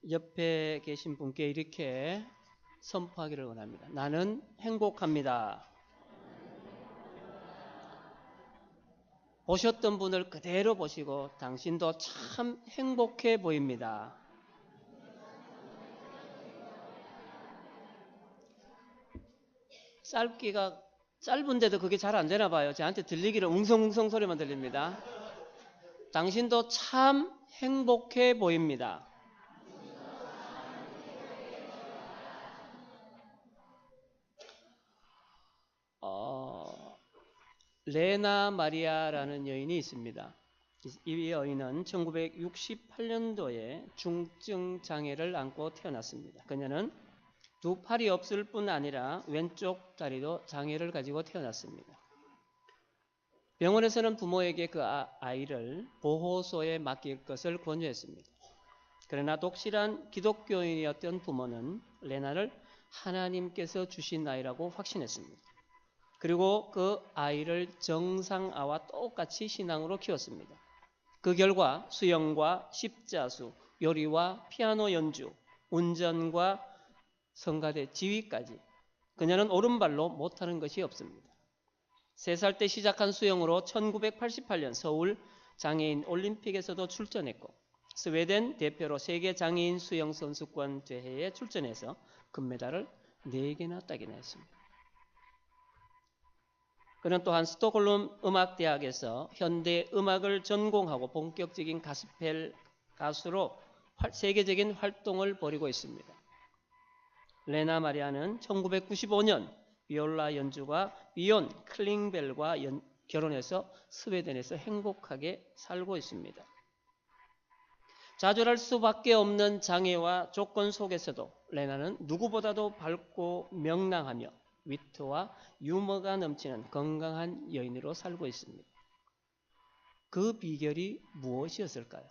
옆에 계신 분께 이렇게 선포하기를 원합니다. 나는 행복합니다. 보셨던 분을 그대로 보시고 당신도 참 행복해 보입니다. 짧기가 짧은데도 그게 잘 안 되나 봐요. 저한테 들리기를 웅성웅성 소리만 들립니다. 당신도 참 행복해 보입니다. 레나 마리아라는 여인이 있습니다. 이 여인은 1968년도에 중증 장애를 안고 태어났습니다. 그녀는 두 팔이 없을 뿐 아니라 왼쪽 다리도 장애를 가지고 태어났습니다. 병원에서는 부모에게 그 아이를 보호소에 맡길 것을 권유했습니다. 그러나 독실한 기독교인이었던 부모는 레나를 하나님께서 주신 아이라고 확신했습니다. 그리고 그 아이를 정상아와 똑같이 신앙으로 키웠습니다. 그 결과 수영과 십자수, 요리와 피아노 연주, 운전과 성가대 지휘까지 그녀는 오른발로 못하는 것이 없습니다. 3살 때 시작한 수영으로 1988년 서울 장애인 올림픽에서도 출전했고 스웨덴 대표로 세계 장애인 수영 선수권 대회에 출전해서 금메달을 4개나 따기나 했습니다. 그는 또한 스톡홀름 음악대학에서 현대 음악을 전공하고 본격적인 가스펠 가수로 세계적인 활동을 벌이고 있습니다. 레나 마리아는 1995년 비올라 연주가 비온 클링벨과 결혼해서 스웨덴에서 행복하게 살고 있습니다. 좌절할 수밖에 없는 장애와 조건 속에서도 레나는 누구보다도 밝고 명랑하며 위트와 유머가 넘치는 건강한 여인으로 살고 있습니다. 그 비결이 무엇이었을까요?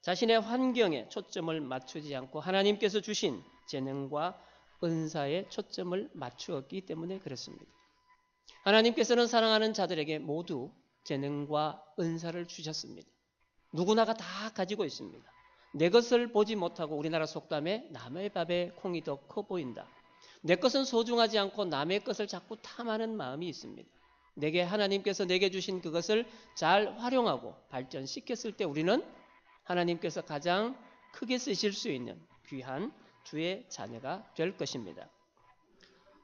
자신의 환경에 초점을 맞추지 않고 하나님께서 주신 재능과 은사에 초점을 맞추었기 때문에 그렇습니다. 하나님께서는 사랑하는 자들에게 모두 재능과 은사를 주셨습니다. 누구나가 다 가지고 있습니다. 내 것을 보지 못하고 우리나라 속담에 남의 밥에 콩이 더 커 보인다. 내 것은 소중하지 않고 남의 것을 자꾸 탐하는 마음이 있습니다. 내게 하나님께서 내게 주신 그것을 잘 활용하고 발전시켰을 때 우리는 하나님께서 가장 크게 쓰실 수 있는 귀한 주의 자녀가 될 것입니다.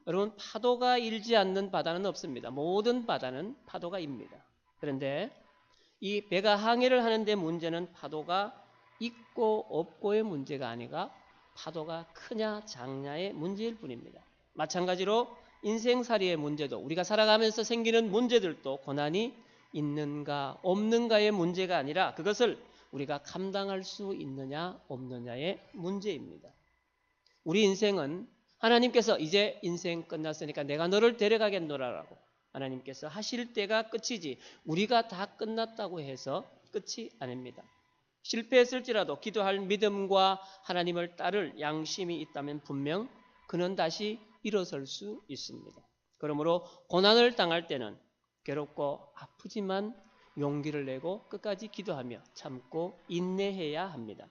여러분, 파도가 일지 않는 바다는 없습니다. 모든 바다는 파도가 입니다. 그런데 이 배가 항해를 하는데 문제는 파도가 있고 없고의 문제가 아니라 파도가 크냐 작냐의 문제일 뿐입니다. 마찬가지로 인생살이의 문제도 우리가 살아가면서 생기는 문제들도 고난이 있는가 없는가의 문제가 아니라 그것을 우리가 감당할 수 있느냐 없느냐의 문제입니다. 우리 인생은 하나님께서 이제 인생 끝났으니까 내가 너를 데려가겠노라라고 하나님께서 하실 때가 끝이지 우리가 다 끝났다고 해서 끝이 아닙니다. 실패했을지라도 기도할 믿음과 하나님을 따를 양심이 있다면 분명 그는 다시 일어설 수 있습니다. 그러므로 고난을 당할 때는 괴롭고 아프지만 용기를 내고 끝까지 기도하며 참고 인내해야 합니다.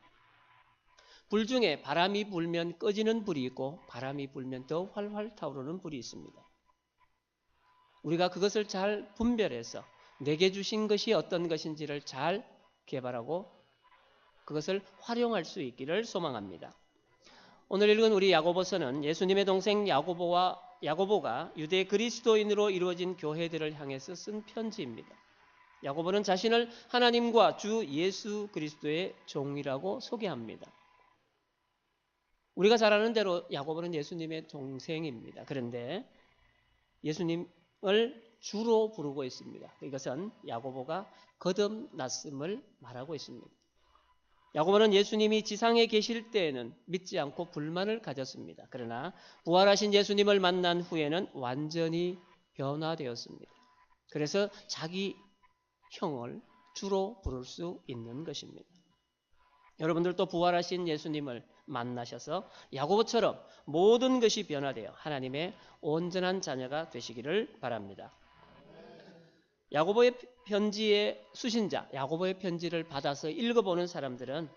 불 중에 바람이 불면 꺼지는 불이 있고 바람이 불면 더 활활 타오르는 불이 있습니다. 우리가 그것을 잘 분별해서 내게 주신 것이 어떤 것인지를 잘 개발하고 그것을 활용할 수 있기를 소망합니다. 오늘 읽은 우리 야고보서는 예수님의 동생 야고보가 유대 그리스도인으로 이루어진 교회들을 향해서 쓴 편지입니다. 야고보는 자신을 하나님과 주 예수 그리스도의 종이라고 소개합니다. 우리가 잘 아는 대로 야고보는 예수님의 동생입니다. 그런데 예수님을 주로 부르고 있습니다. 이것은 야고보가 거듭났음을 말하고 있습니다. 야고보는 예수님이 지상에 계실 때에는 믿지 않고 불만을 가졌습니다. 그러나 부활하신 예수님을 만난 후에는 완전히 변화되었습니다. 그래서 자기 형을 주로 부를 수 있는 것입니다. 여러분들도 부활하신 예수님을 만나셔서 야고보처럼 모든 것이 변화되어 하나님의 온전한 자녀가 되시기를 바랍니다. 야고보의 편지의 수신자, 야고보의 편지를 받아서 읽어보는 사람들은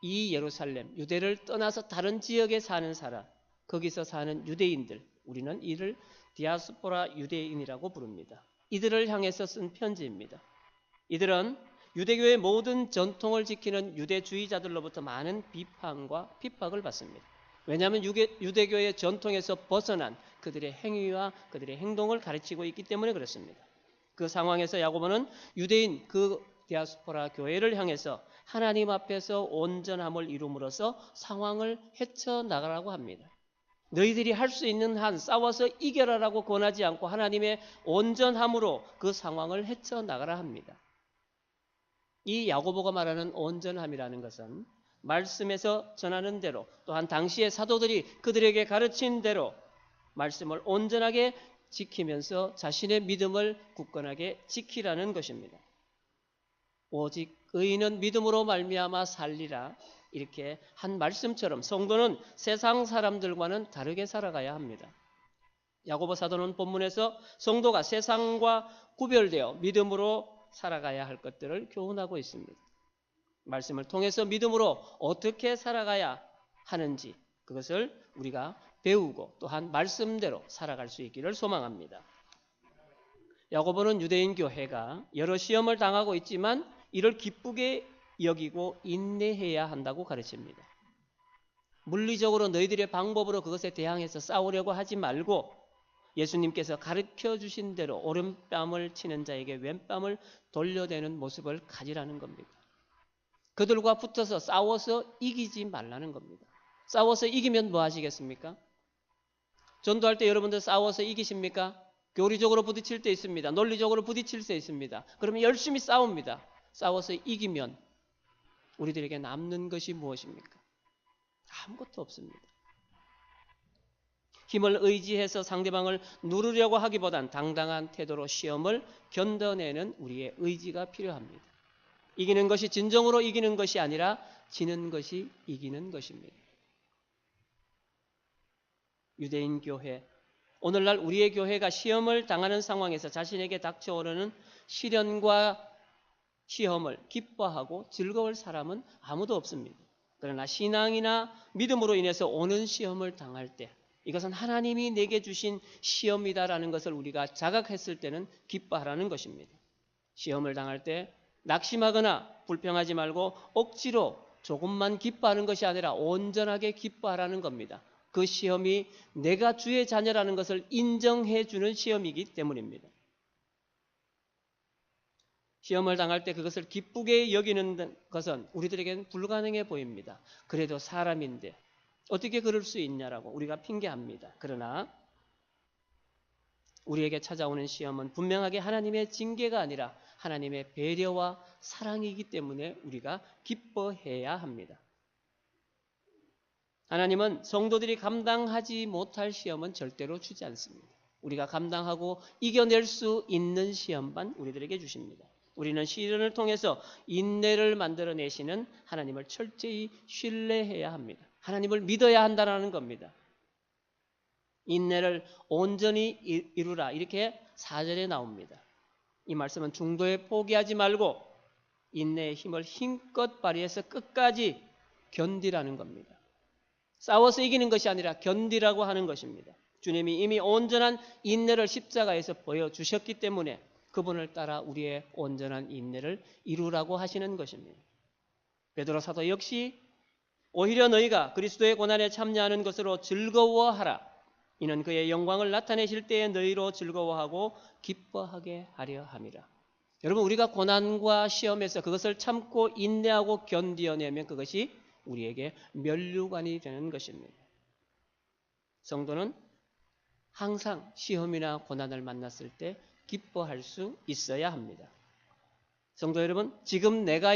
이 예루살렘, 유대를 떠나서 다른 지역에 사는 사람, 거기서 사는 유대인들, 우리는 이를 디아스포라 유대인이라고 부릅니다. 이들을 향해서 쓴 편지입니다. 이들은 유대교의 모든 전통을 지키는 유대주의자들로부터 많은 비판과 핍박을 받습니다. 왜냐하면 유대교의 전통에서 벗어난 그들의 행위와 그들의 행동을 가르치고 있기 때문에 그렇습니다. 그 상황에서 야고보는 유대인 그 디아스포라 교회를 향해서 하나님 앞에서 온전함을 이룸으로써 상황을 헤쳐나가라고 합니다. 너희들이 할 수 있는 한 싸워서 이겨라라고 권하지 않고 하나님의 온전함으로 그 상황을 헤쳐나가라 합니다. 이 야고보가 말하는 온전함이라는 것은 말씀에서 전하는 대로 또한 당시의 사도들이 그들에게 가르친 대로 말씀을 온전하게 지키면서 자신의 믿음을 굳건하게 지키라는 것입니다. 오직 의인은 믿음으로 말미암아 살리라, 이렇게 한 말씀처럼 성도는 세상 사람들과는 다르게 살아가야 합니다. 야고보 사도는 본문에서 성도가 세상과 구별되어 믿음으로 살아가야 할 것들을 교훈하고 있습니다. 말씀을 통해서 믿음으로 어떻게 살아가야 하는지 그것을 우리가 배우고 또한 말씀대로 살아갈 수 있기를 소망합니다. 야고보는 유대인 교회가 여러 시험을 당하고 있지만 이를 기쁘게 여기고 인내해야 한다고 가르칩니다. 물리적으로 너희들의 방법으로 그것에 대항해서 싸우려고 하지 말고 예수님께서 가르쳐 주신 대로 오른뺨을 치는 자에게 왼뺨을 돌려대는 모습을 가지라는 겁니다. 그들과 붙어서 싸워서 이기지 말라는 겁니다. 싸워서 이기면 뭐 하시겠습니까? 전도할 때 여러분들 싸워서 이기십니까? 교리적으로 부딪힐 때 있습니다. 논리적으로 부딪힐 때 있습니다. 그러면 열심히 싸웁니다. 싸워서 이기면 우리들에게 남는 것이 무엇입니까? 아무것도 없습니다. 힘을 의지해서 상대방을 누르려고 하기보단 당당한 태도로 시험을 견뎌내는 우리의 의지가 필요합니다. 이기는 것이 진정으로 이기는 것이 아니라 지는 것이 이기는 것입니다. 유대인 교회, 오늘날 우리의 교회가 시험을 당하는 상황에서 자신에게 닥쳐오르는 시련과 시험을 기뻐하고 즐거울 사람은 아무도 없습니다. 그러나 신앙이나 믿음으로 인해서 오는 시험을 당할 때 이것은 하나님이 내게 주신 시험이다라는 것을 우리가 자각했을 때는 기뻐하라는 것입니다. 시험을 당할 때 낙심하거나 불평하지 말고 억지로 조금만 기뻐하는 것이 아니라 온전하게 기뻐하라는 겁니다. 그 시험이 내가 주의 자녀라는 것을 인정해 주는 시험이기 때문입니다. 시험을 당할 때 그것을 기쁘게 여기는 것은 우리들에게는 불가능해 보입니다. 그래도 사람인데 어떻게 그럴 수 있냐라고 우리가 핑계합니다. 그러나 우리에게 찾아오는 시험은 분명하게 하나님의 징계가 아니라 하나님의 배려와 사랑이기 때문에 우리가 기뻐해야 합니다. 하나님은 성도들이 감당하지 못할 시험은 절대로 주지 않습니다. 우리가 감당하고 이겨낼 수 있는 시험만 우리들에게 주십니다. 우리는 시련을 통해서 인내를 만들어내시는 하나님을 철저히 신뢰해야 합니다. 하나님을 믿어야 한다는 겁니다. 인내를 온전히 이루라, 이렇게 4절에 나옵니다. 이 말씀은 중도에 포기하지 말고 인내의 힘을 힘껏 발휘해서 끝까지 견디라는 겁니다. 싸워서 이기는 것이 아니라 견디라고 하는 것입니다. 주님이 이미 온전한 인내를 십자가에서 보여주셨기 때문에 그분을 따라 우리의 온전한 인내를 이루라고 하시는 것입니다. 베드로 사도 역시 오히려 너희가 그리스도의 고난에 참여하는 것으로 즐거워하라. 이는 그의 영광을 나타내실 때에 너희로 즐거워하고 기뻐하게 하려 함이라. 여러분, 우리가 고난과 시험에서 그것을 참고 인내하고 견디어내면 그것이 우리에게 면류관이 되는 것입니다. 성도는 항상 시험이나 고난을 만났을 때 기뻐할 수 있어야 합니다. 성도 여러분, 지금 내가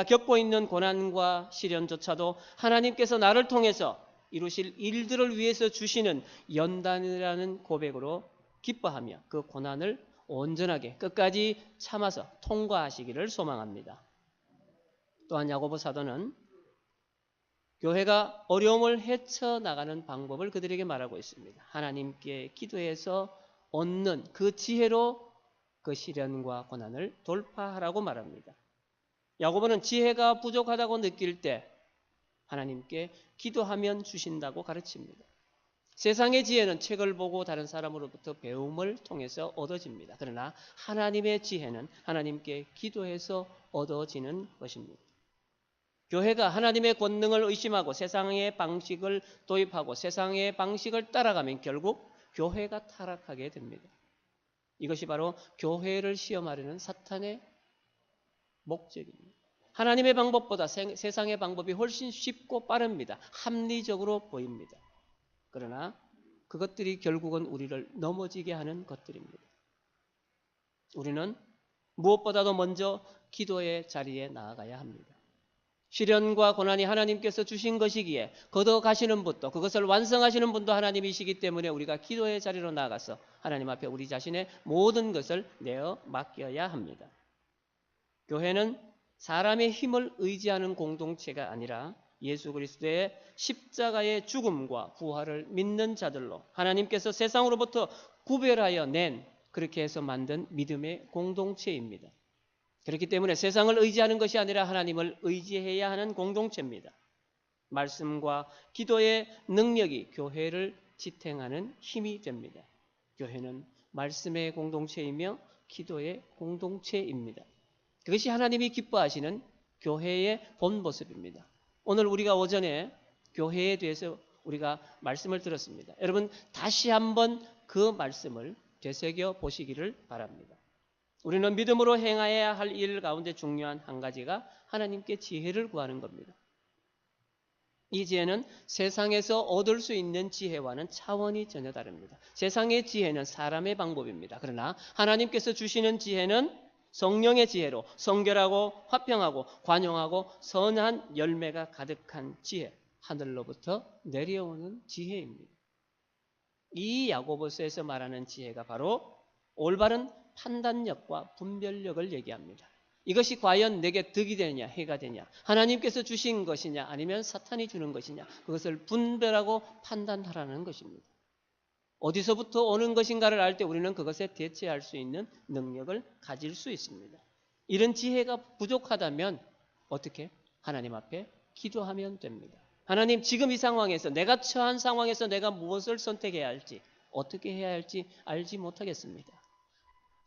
겪고 있는 고난과 시련조차도 하나님께서 나를 통해서 이루실 일들을 위해서 주시는 연단이라는 고백으로 기뻐하며 그 고난을 온전하게 끝까지 참아서 통과하시기를 소망합니다. 또한 야고보 사도는 교회가 어려움을 헤쳐나가는 방법을 그들에게 말하고 있습니다. 하나님께 기도해서 얻는 그 지혜로 그 시련과 고난을 돌파하라고 말합니다. 야고보는 지혜가 부족하다고 느낄 때 하나님께 기도하면 주신다고 가르칩니다. 세상의 지혜는 책을 보고 다른 사람으로부터 배움을 통해서 얻어집니다. 그러나 하나님의 지혜는 하나님께 기도해서 얻어지는 것입니다. 교회가 하나님의 권능을 의심하고 세상의 방식을 도입하고 세상의 방식을 따라가면 결국 교회가 타락하게 됩니다. 이것이 바로 교회를 시험하려는 사탄의 목적입니다. 하나님의 방법보다 세상의 방법이 훨씬 쉽고 빠릅니다. 합리적으로 보입니다. 그러나 그것들이 결국은 우리를 넘어지게 하는 것들입니다. 우리는 무엇보다도 먼저 기도의 자리에 나아가야 합니다. 시련과 고난이 하나님께서 주신 것이기에 걷어가시는 분도 그것을 완성하시는 분도 하나님이시기 때문에 우리가 기도의 자리로 나아가서 하나님 앞에 우리 자신의 모든 것을 내어 맡겨야 합니다. 교회는 사람의 힘을 의지하는 공동체가 아니라 예수 그리스도의 십자가의 죽음과 부활을 믿는 자들로 하나님께서 세상으로부터 구별하여 낸 그렇게 해서 만든 믿음의 공동체입니다. 그렇기 때문에 세상을 의지하는 것이 아니라 하나님을 의지해야 하는 공동체입니다. 말씀과 기도의 능력이 교회를 지탱하는 힘이 됩니다. 교회는 말씀의 공동체이며 기도의 공동체입니다. 그것이 하나님이 기뻐하시는 교회의 본 모습입니다. 오늘 우리가 오전에 교회에 대해서 우리가 말씀을 들었습니다. 여러분 다시 한번 그 말씀을 되새겨 보시기를 바랍니다. 우리는 믿음으로 행해야 할 일 가운데 중요한 한 가지가 하나님께 지혜를 구하는 겁니다. 이 지혜는 세상에서 얻을 수 있는 지혜와는 차원이 전혀 다릅니다. 세상의 지혜는 사람의 방법입니다. 그러나 하나님께서 주시는 지혜는 성령의 지혜로 성결하고 화평하고 관용하고 선한 열매가 가득한 지혜, 하늘로부터 내려오는 지혜입니다. 이 야고보서에서 말하는 지혜가 바로 올바른 판단력과 분별력을 얘기합니다. 이것이 과연 내게 득이 되냐 해가 되냐, 하나님께서 주신 것이냐 아니면 사탄이 주는 것이냐, 그것을 분별하고 판단하라는 것입니다. 어디서부터 오는 것인가를 알 때 우리는 그것에 대처할 수 있는 능력을 가질 수 있습니다. 이런 지혜가 부족하다면 어떻게? 하나님 앞에 기도하면 됩니다. 하나님, 지금 이 상황에서 내가 처한 상황에서 내가 무엇을 선택해야 할지, 어떻게 해야 할지 알지 못하겠습니다.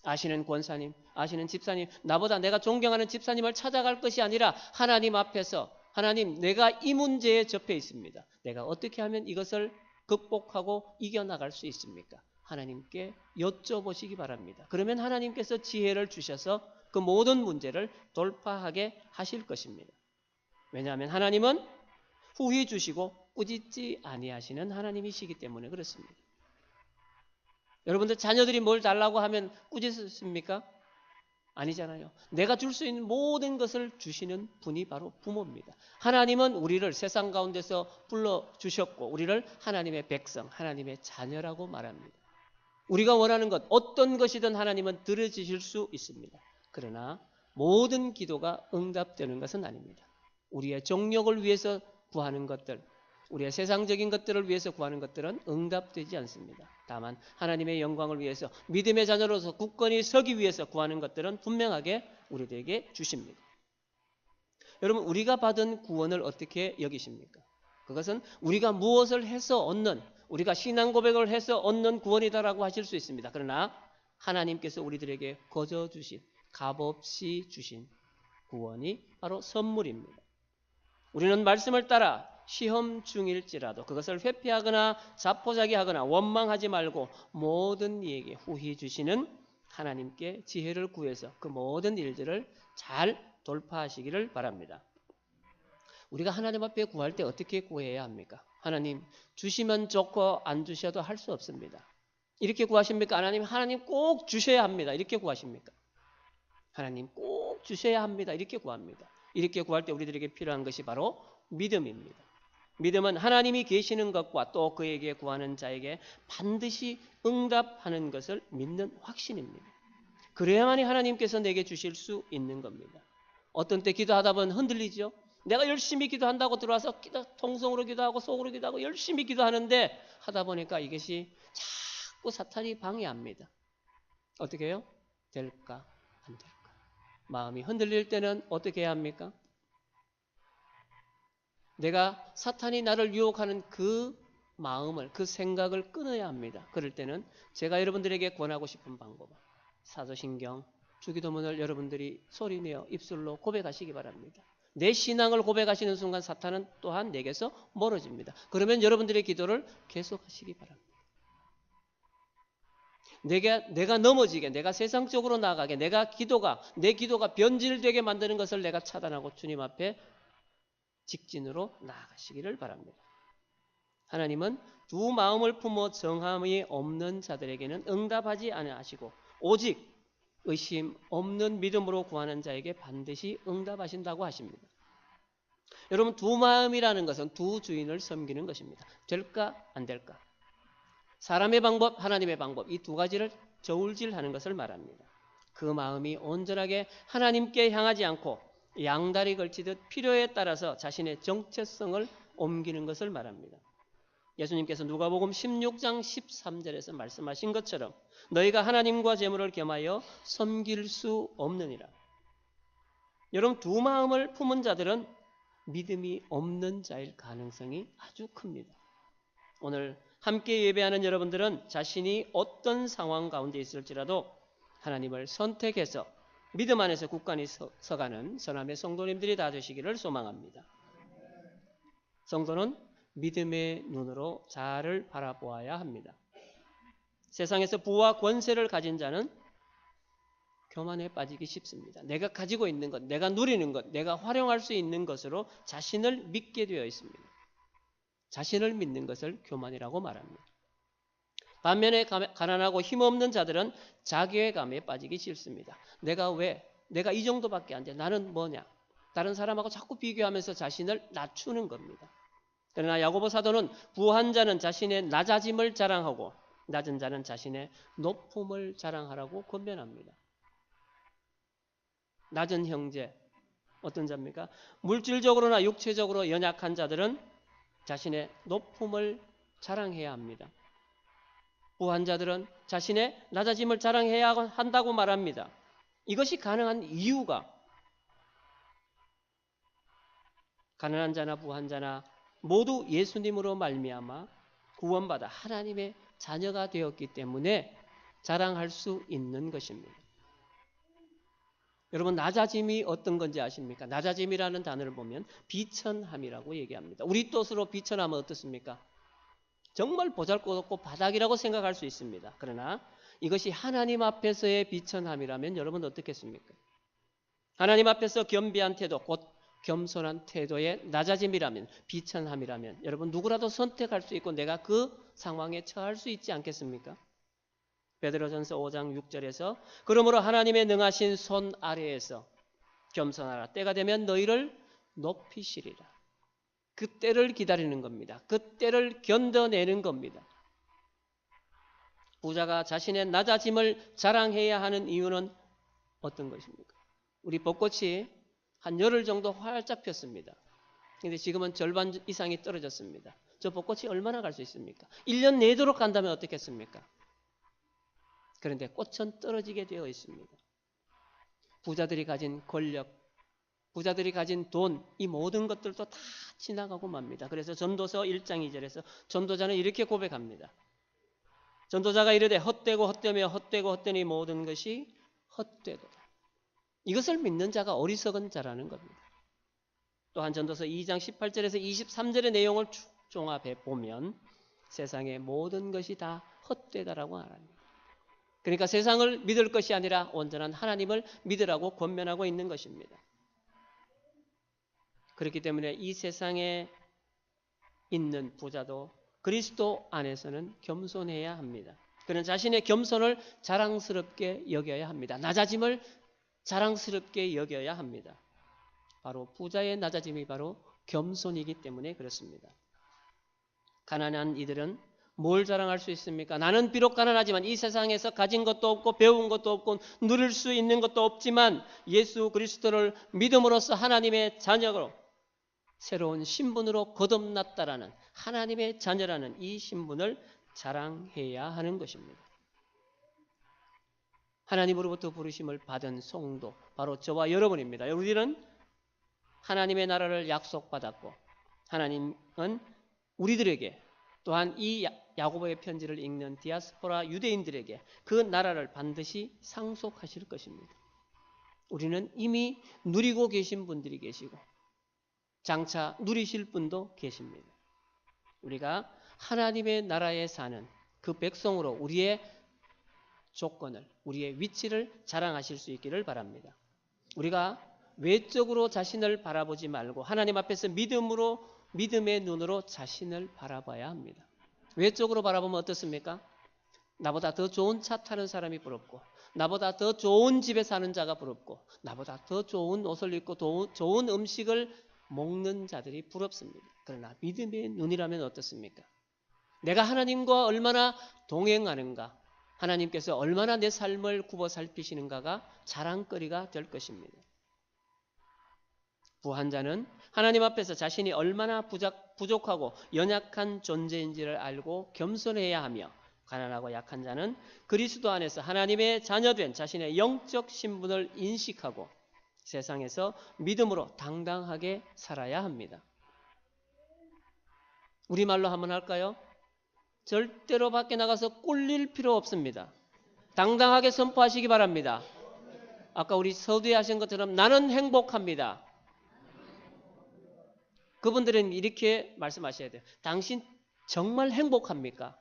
아시는 권사님, 아시는 집사님, 나보다 내가 존경하는 집사님을 찾아갈 것이 아니라 하나님 앞에서, 하나님, 내가 이 문제에 접해 있습니다. 내가 어떻게 하면 이것을 극복하고 이겨나갈 수 있습니까? 하나님께 여쭤보시기 바랍니다. 그러면 하나님께서 지혜를 주셔서 그 모든 문제를 돌파하게 하실 것입니다. 왜냐하면 하나님은 후히 주시고 꾸짖지 아니하시는 하나님이시기 때문에 그렇습니다. 여러분들 자녀들이 뭘 달라고 하면 꾸짖습니까? 아니잖아요. 내가 줄 수 있는 모든 것을 주시는 분이 바로 부모입니다. 하나님은 우리를 세상 가운데서 불러주셨고 우리를 하나님의 백성, 하나님의 자녀라고 말합니다. 우리가 원하는 것, 어떤 것이든 하나님은 들어주실 수 있습니다. 그러나 모든 기도가 응답되는 것은 아닙니다. 우리의 정욕을 위해서 구하는 것들, 우리의 세상적인 것들을 위해서 구하는 것들은 응답되지 않습니다. 다만 하나님의 영광을 위해서 믿음의 자녀로서 굳건히 서기 위해서 구하는 것들은 분명하게 우리들에게 주십니다. 여러분, 우리가 받은 구원을 어떻게 여기십니까? 그것은 우리가 무엇을 해서 얻는, 우리가 신앙 고백을 해서 얻는 구원이다라고 하실 수 있습니다. 그러나 하나님께서 우리들에게 거저 주신, 값없이 주신 구원이 바로 선물입니다. 우리는 말씀을 따라 시험 중일지라도 그것을 회피하거나 자포자기하거나 원망하지 말고 모든 이에게 후히 주시는 하나님께 지혜를 구해서 그 모든 일들을 잘 돌파하시기를 바랍니다. 우리가 하나님 앞에 구할 때 어떻게 구해야 합니까? 하나님 주시면 좋고 안 주셔도 할 수 없습니다. 이렇게 구하십니까? 하나님 꼭 주셔야 합니다. 이렇게 구하십니까? 하나님 꼭 주셔야 합니다. 이렇게 구합니다. 이렇게 구할 때 우리들에게 필요한 것이 바로 믿음입니다. 믿음은 하나님이 계시는 것과 또 그에게 구하는 자에게 반드시 응답하는 것을 믿는 확신입니다. 그래야만이 하나님께서 내게 주실 수 있는 겁니다. 어떤 때 기도하다 보면 흔들리죠. 내가 열심히 기도한다고 들어와서 통성으로 기도하고 속으로 기도하고 열심히 기도하는데 하다 보니까 이것이 자꾸 사탄이 방해합니다. 어떻게 해요? 될까 안 될까? 마음이 흔들릴 때는 어떻게 해야 합니까? 내가 사탄이 나를 유혹하는 그 마음을, 그 생각을 끊어야 합니다. 그럴 때는 제가 여러분들에게 권하고 싶은 방법, 사도신경, 주기도문을 여러분들이 소리내어 입술로 고백하시기 바랍니다. 내 신앙을 고백하시는 순간 사탄은 또한 내게서 멀어집니다. 그러면 여러분들의 기도를 계속하시기 바랍니다. 내가 넘어지게, 내가 세상적으로 나가게, 내 기도가 변질되게 만드는 것을 내가 차단하고 주님 앞에 직진으로 나아가시기를 바랍니다. 하나님은 두 마음을 품어 정함이 없는 자들에게는 응답하지 아니하시고 오직 의심 없는 믿음으로 구하는 자에게 반드시 응답하신다고 하십니다. 여러분, 두 마음이라는 것은 두 주인을 섬기는 것입니다. 될까 안 될까? 사람의 방법, 하나님의 방법, 이 두 가지를 저울질하는 것을 말합니다. 그 마음이 온전하게 하나님께 향하지 않고 양다리 걸치듯 필요에 따라서 자신의 정체성을 옮기는 것을 말합니다. 예수님께서 누가복음 16장 13절에서 말씀하신 것처럼 너희가 하나님과 재물을 겸하여 섬길 수 없느니라. 여러분, 두 마음을 품은 자들은 믿음이 없는 자일 가능성이 아주 큽니다. 오늘 함께 예배하는 여러분들은 자신이 어떤 상황 가운데 있을지라도 하나님을 선택해서 믿음 안에서 굳건히 서가는 선함의 성도님들이 다 되시기를 소망합니다. 성도는 믿음의 눈으로 자아를 바라보아야 합니다. 세상에서 부와 권세를 가진 자는 교만에 빠지기 쉽습니다. 내가 가지고 있는 것, 내가 누리는 것, 내가 활용할 수 있는 것으로 자신을 믿게 되어 있습니다. 자신을 믿는 것을 교만이라고 말합니다. 반면에 가난하고 힘없는 자들은 자괴감에 빠지기 싫습니다. 내가 이 정도밖에 안 돼. 나는 뭐냐? 다른 사람하고 자꾸 비교하면서 자신을 낮추는 겁니다. 그러나 야고보 사도는 부한 자는 자신의 낮아짐을 자랑하고 낮은 자는 자신의 높음을 자랑하라고 권면합니다. 낮은 형제, 어떤 자입니까? 물질적으로나 육체적으로 연약한 자들은 자신의 높음을 자랑해야 합니다. 부한 자들은 자신의 낮아짐을 자랑해야 한다고 말합니다. 이것이 가능한 이유가 가난한 자나 부한 자나 모두 예수님으로 말미암아 구원받아 하나님의 자녀가 되었기 때문에 자랑할 수 있는 것입니다. 여러분, 낮아짐이 어떤 건지 아십니까? 낮아짐이라는 단어를 보면 비천함이라고 얘기합니다. 우리 뜻으로 비천함은 어떻습니까? 정말 보잘것없고 바닥이라고 생각할 수 있습니다. 그러나 이것이 하나님 앞에서의 비천함이라면 여러분 어떻겠습니까? 하나님 앞에서 겸비한 태도, 곧 겸손한 태도의 낮아짐이라면, 비천함이라면 여러분 누구라도 선택할 수 있고 내가 그 상황에 처할 수 있지 않겠습니까? 베드로전서 5장 6절에서 그러므로 하나님의 능하신 손 아래에서 겸손하라. 때가 되면 너희를 높이시리라. 그 때를 기다리는 겁니다. 그 때를 견뎌내는 겁니다. 부자가 자신의 낮아짐을 자랑해야 하는 이유는 어떤 것입니까? 우리 벚꽃이 한 열흘 정도 활짝 폈습니다. 그런데 지금은 절반 이상이 떨어졌습니다. 저 벚꽃이 얼마나 갈 수 있습니까? 1년 내도록 간다면 어떻겠습니까? 그런데 꽃은 떨어지게 되어 있습니다. 부자들이 가진 권력, 부자들이 가진 돈, 이 모든 것들도 다 지나가고 맙니다. 그래서 전도서 1장 2절에서 전도자는 이렇게 고백합니다. 전도자가 이르되 헛되고 헛되며 헛되고 헛되니 모든 것이 헛되도다. 이것을 믿는 자가 어리석은 자라는 겁니다. 또한 전도서 2장 18절에서 23절의 내용을 종합해 보면 세상의 모든 것이 다 헛되다라고 말합니다. 그러니까 세상을 믿을 것이 아니라 온전한 하나님을 믿으라고 권면하고 있는 것입니다. 그렇기 때문에 이 세상에 있는 부자도 그리스도 안에서는 겸손해야 합니다. 그는 자신의 겸손을 자랑스럽게 여겨야 합니다. 낮아짐을 자랑스럽게 여겨야 합니다. 바로 부자의 낮아짐이 바로 겸손이기 때문에 그렇습니다. 가난한 이들은 뭘 자랑할 수 있습니까? 나는 비록 가난하지만 이 세상에서 가진 것도 없고 배운 것도 없고 누릴 수 있는 것도 없지만 예수 그리스도를 믿음으로써 하나님의 자녀로 새로운 신분으로 거듭났다라는 하나님의 자녀라는 이 신분을 자랑해야 하는 것입니다. 하나님으로부터 부르심을 받은 성도, 바로 저와 여러분입니다. 우리는 하나님의 나라를 약속받았고 하나님은 우리들에게 또한 이 야고보의 편지를 읽는 디아스포라 유대인들에게 그 나라를 반드시 상속하실 것입니다. 우리는 이미 누리고 계신 분들이 계시고 장차 누리실 분도 계십니다. 우리가 하나님의 나라에 사는 그 백성으로 우리의 조건을, 우리의 위치를 자랑하실 수 있기를 바랍니다. 우리가 외적으로 자신을 바라보지 말고 하나님 앞에서 믿음의 눈으로 자신을 바라봐야 합니다. 외적으로 바라보면 어떻습니까? 나보다 더 좋은 차 타는 사람이 부럽고 나보다 더 좋은 집에 사는 자가 부럽고 나보다 더 좋은 옷을 입고 좋은 음식을 먹는 자들이 부럽습니다. 그러나 믿음의 눈이라면 어떻습니까? 내가 하나님과 얼마나 동행하는가, 하나님께서 얼마나 내 삶을 굽어 살피시는가가 자랑거리가 될 것입니다. 부한 자는 하나님 앞에서 자신이 얼마나 부족하고 연약한 존재인지를 알고 겸손해야 하며, 가난하고 약한 자는 그리스도 안에서 하나님의 자녀된 자신의 영적 신분을 인식하고 세상에서 믿음으로 당당하게 살아야 합니다. 우리말로 한번 할까요? 절대로 밖에 나가서 꿀릴 필요 없습니다. 당당하게 선포하시기 바랍니다. 아까 우리 서두에 하신 것처럼 나는 행복합니다. 그분들은 이렇게 말씀하셔야 돼요. 당신 정말 행복합니까?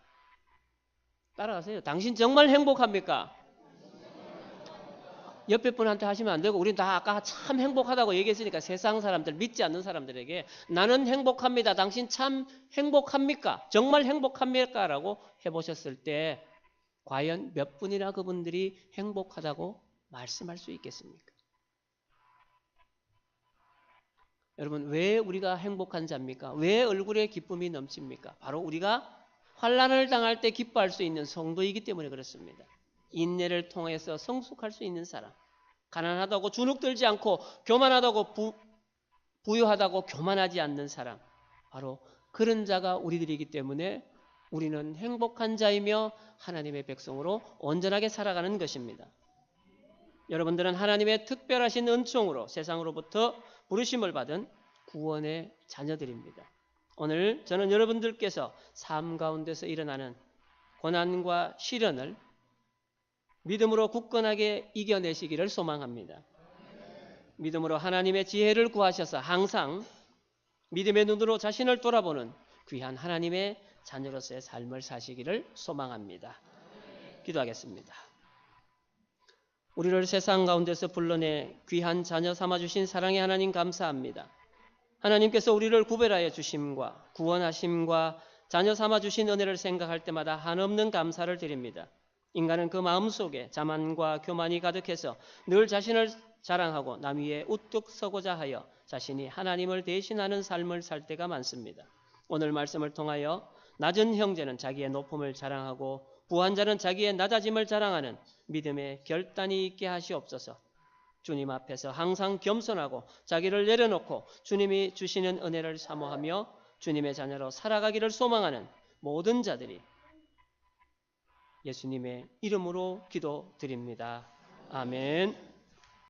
따라가세요. 당신 정말 행복합니까? 옆에 분한테 하시면 안 되고, 우리는 다 아까 참 행복하다고 얘기했으니까 세상 사람들, 믿지 않는 사람들에게 나는 행복합니다. 당신 참 행복합니까? 정말 행복합니까? 라고 해보셨을 때 과연 몇 분이나 그분들이 행복하다고 말씀할 수 있겠습니까? 여러분, 왜 우리가 행복한 자입니까? 왜 얼굴에 기쁨이 넘칩니까? 바로 우리가 환난을 당할 때 기뻐할 수 있는 성도이기 때문에 그렇습니다. 인내를 통해서 성숙할 수 있는 사람, 가난하다고 주눅들지 않고 교만하다고 부유하다고 교만하지 않는 사람, 바로 그런 자가 우리들이기 때문에 우리는 행복한 자이며 하나님의 백성으로 온전하게 살아가는 것입니다. 여러분들은 하나님의 특별하신 은총으로 세상으로부터 부르심을 받은 구원의 자녀들입니다. 오늘 저는 여러분들께서 삶 가운데서 일어나는 고난과 시련을 믿음으로 굳건하게 이겨내시기를 소망합니다. 믿음으로 하나님의 지혜를 구하셔서 항상 믿음의 눈으로 자신을 돌아보는 귀한 하나님의 자녀로서의 삶을 사시기를 소망합니다. 기도하겠습니다. 우리를 세상 가운데서 불러내 귀한 자녀 삼아주신 사랑의 하나님 감사합니다. 하나님께서 우리를 구별하여 주심과 구원하심과 자녀 삼아주신 은혜를 생각할 때마다 한없는 감사를 드립니다. 인간은 그 마음속에 자만과 교만이 가득해서 늘 자신을 자랑하고 남 위에 우뚝 서고자 하여 자신이 하나님을 대신하는 삶을 살 때가 많습니다. 오늘 말씀을 통하여 낮은 형제는 자기의 높음을 자랑하고 부한 자는 자기의 낮아짐을 자랑하는 믿음의 결단이 있게 하시옵소서. 주님 앞에서 항상 겸손하고 자기를 내려놓고 주님이 주시는 은혜를 사모하며 주님의 자녀로 살아가기를 소망하는 모든 자들이 예수님의 이름으로 기도드립니다. 아멘.